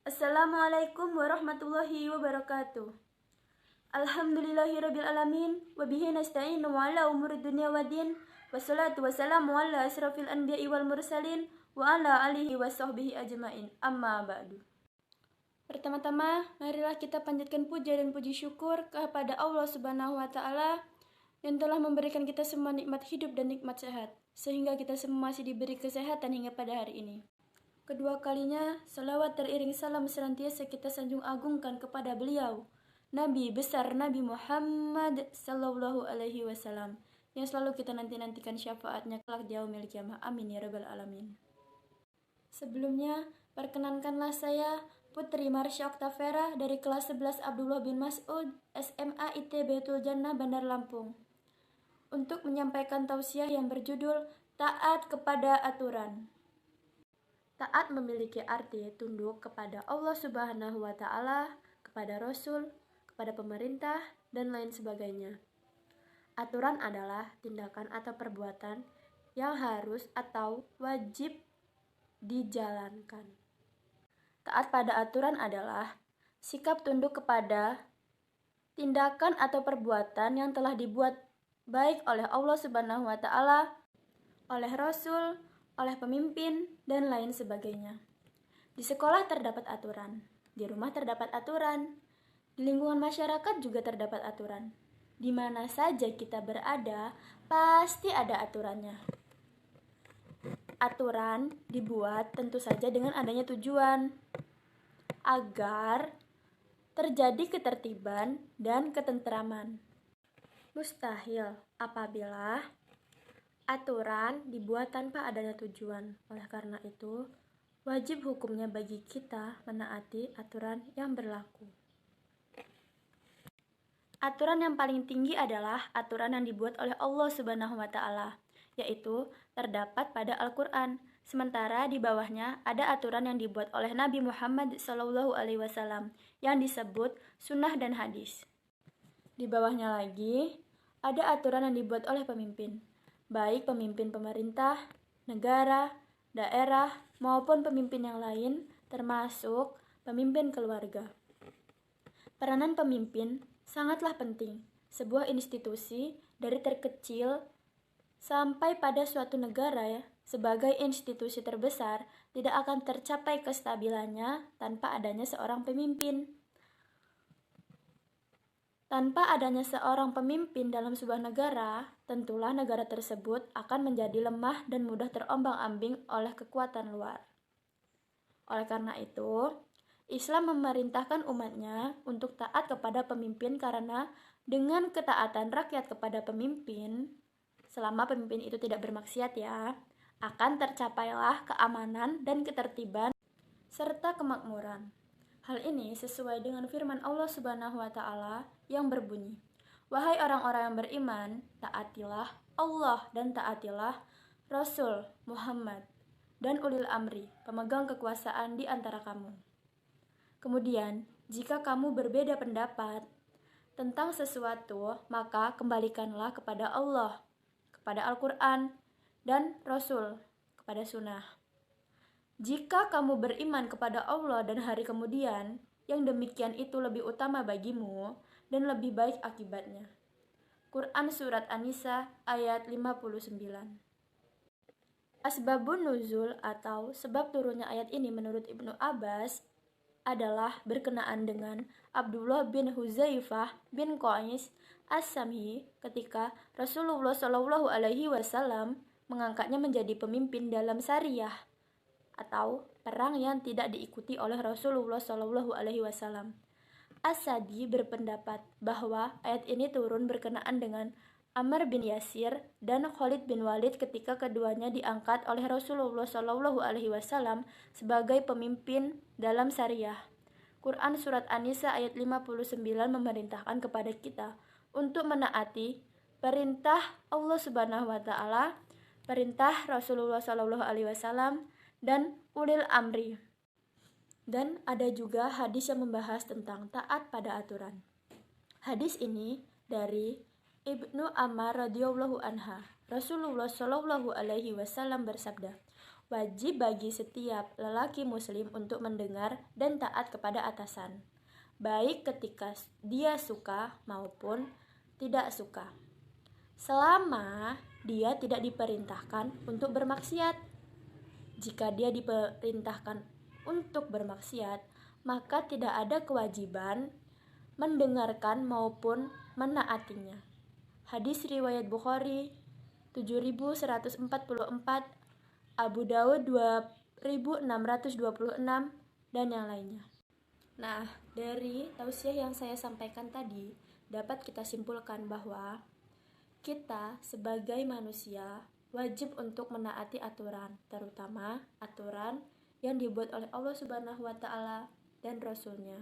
Assalamualaikum warahmatullahi wabarakatuh. Alhamdulillahirabbil alamin wa bihi nasta'inu ala umuri dunya waddin. Wassalatu wassalamu ala asrafil anbiya'i wal mursalin wa ala alihi wa sahbihi ajmain. Amma ba'du. Pertama-tama, marilah kita panjatkan puja dan puji syukur kepada Allah Subhanahu wa taala yang telah memberikan kita semua nikmat hidup dan nikmat sehat, sehingga kita semua masih diberi kesehatan hingga pada hari ini. Kedua kalinya, salawat teriring salam senantiasa kita sanjung agungkan kepada beliau, Nabi besar Nabi Muhammad Sallallahu Alaihi Wasallam, yang selalu kita nanti-nantikan syafaatnya kelak di yaumil qiyamah. Amin ya rabbal alamin. Sebelumnya, perkenankanlah saya Putri Marsha Oktavera dari kelas 11 Abdullah bin Mas'ud SMA IT Baitul Jannah Bandar Lampung untuk menyampaikan tausiah yang berjudul Taat kepada Aturan. Taat memiliki arti tunduk kepada Allah Subhanahu wa taala, kepada Rasul, kepada pemerintah, dan lain sebagainya. Aturan adalah tindakan atau perbuatan yang harus atau wajib dijalankan. Taat pada aturan adalah sikap tunduk kepada tindakan atau perbuatan yang telah dibuat baik oleh Allah Subhanahu wa taala, oleh Rasul, oleh pemimpin, dan lain sebagainya. Di sekolah terdapat aturan, di rumah terdapat aturan, di lingkungan masyarakat juga terdapat aturan. Di mana saja kita berada, pasti ada aturannya. Aturan dibuat tentu saja dengan adanya tujuan agar terjadi ketertiban dan ketentraman. Mustahil apabila aturan dibuat tanpa adanya tujuan. Oleh karena itu, wajib hukumnya bagi kita menaati aturan yang berlaku. Aturan yang paling tinggi adalah aturan yang dibuat oleh Allah Subhanahu wa taala, yaitu terdapat pada Al-Qur'an. Sementara di bawahnya ada aturan yang dibuat oleh Nabi Muhammad Sallallahu Alaihi Wasallam yang disebut sunnah dan hadis. Di bawahnya lagi ada aturan yang dibuat oleh pemimpin, baik pemimpin pemerintah, negara, daerah, maupun pemimpin yang lain, termasuk pemimpin keluarga. Peranan pemimpin sangatlah penting. Sebuah institusi dari terkecil sampai pada suatu negara sebagai institusi terbesar tidak akan tercapai kestabilannya tanpa adanya seorang pemimpin. Tanpa adanya seorang pemimpin dalam sebuah negara, tentulah negara tersebut akan menjadi lemah dan mudah terombang-ambing oleh kekuatan luar. Oleh karena itu, Islam memerintahkan umatnya untuk taat kepada pemimpin karena dengan ketaatan rakyat kepada pemimpin, selama pemimpin itu tidak bermaksiat akan tercapailah keamanan dan ketertiban serta kemakmuran. Hal ini sesuai dengan firman Allah Subhanahu wa taala yang berbunyi, "Wahai orang-orang yang beriman, taatilah Allah dan taatilah Rasul Muhammad dan ulil amri, pemegang kekuasaan di antara kamu." Kemudian, jika kamu berbeda pendapat tentang sesuatu, maka kembalikanlah kepada Allah, kepada Al-Qur'an, dan Rasul, kepada sunnah. Jika kamu beriman kepada Allah dan hari kemudian, yang demikian itu lebih utama bagimu dan lebih baik akibatnya. Quran Surat An-Nisa ayat 59. Asbabun nuzul atau sebab turunnya ayat ini menurut Ibnu Abbas adalah berkenaan dengan Abdullah bin Huzaifah bin Qais As-Samhi ketika Rasulullah Shallallahu Alaihi Wasallam mengangkatnya menjadi pemimpin dalam Sariyah atau perang yang tidak diikuti oleh Rasulullah Shallallahu Alaihi Wasallam. As-Sadi berpendapat bahwa ayat ini turun berkenaan dengan Ammar bin Yasir dan Khalid bin Walid ketika keduanya diangkat oleh Rasulullah Shallallahu Alaihi Wasallam sebagai pemimpin dalam Sariyah. Quran Surat An-Nisa ayat 59 memerintahkan kepada kita untuk menaati perintah Allah Subhanahu wa taala, perintah Rasulullah Shallallahu Alaihi Wasallam, dan ulil amri. Dan ada juga hadis yang membahas tentang taat pada aturan. Hadis ini dari Ibnu Ammar radhiyallahu anha. Rasulullah Shallallahu Alaihi Wasallam bersabda, Wajib bagi setiap lelaki muslim untuk mendengar dan taat kepada atasan, baik ketika dia suka maupun tidak suka, selama dia tidak diperintahkan untuk bermaksiat. Jika dia diperintahkan untuk bermaksiat, maka tidak ada kewajiban mendengarkan maupun menaatinya. Hadis riwayat Bukhari 7144, Abu Dawud 2626, dan yang lainnya. Nah, dari tausiah yang saya sampaikan tadi, dapat kita simpulkan bahwa kita sebagai manusia wajib untuk menaati aturan, terutama aturan yang dibuat oleh Allah Subhanahu wa Ta'ala dan Rasul-Nya.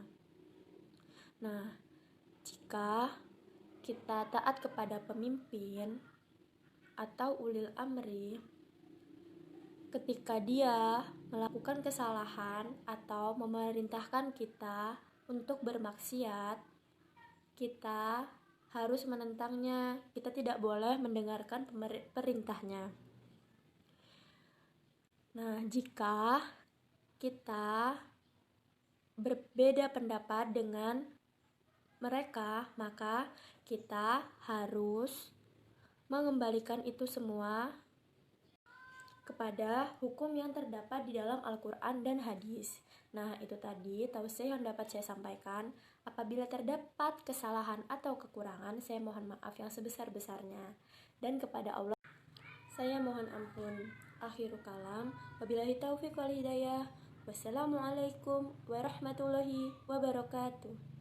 Nah, jika kita taat kepada pemimpin atau ulil amri, ketika dia melakukan kesalahan atau memerintahkan kita untuk bermaksiat, kita harus menentangnya. Kita tidak boleh mendengarkan perintahnya. Nah, jika kita berbeda pendapat dengan mereka, maka kita harus mengembalikan itu semua kepada hukum yang terdapat di dalam Al-Quran dan hadis. Nah, itu tadi tausiah yang dapat saya sampaikan. Apabila terdapat kesalahan atau kekurangan, saya mohon maaf yang sebesar-besarnya. Dan kepada Allah, saya mohon ampun. Akhirul kalam. Wabillahi taufiq wal hidayah. Wassalamualaikum warahmatullahi wabarakatuh.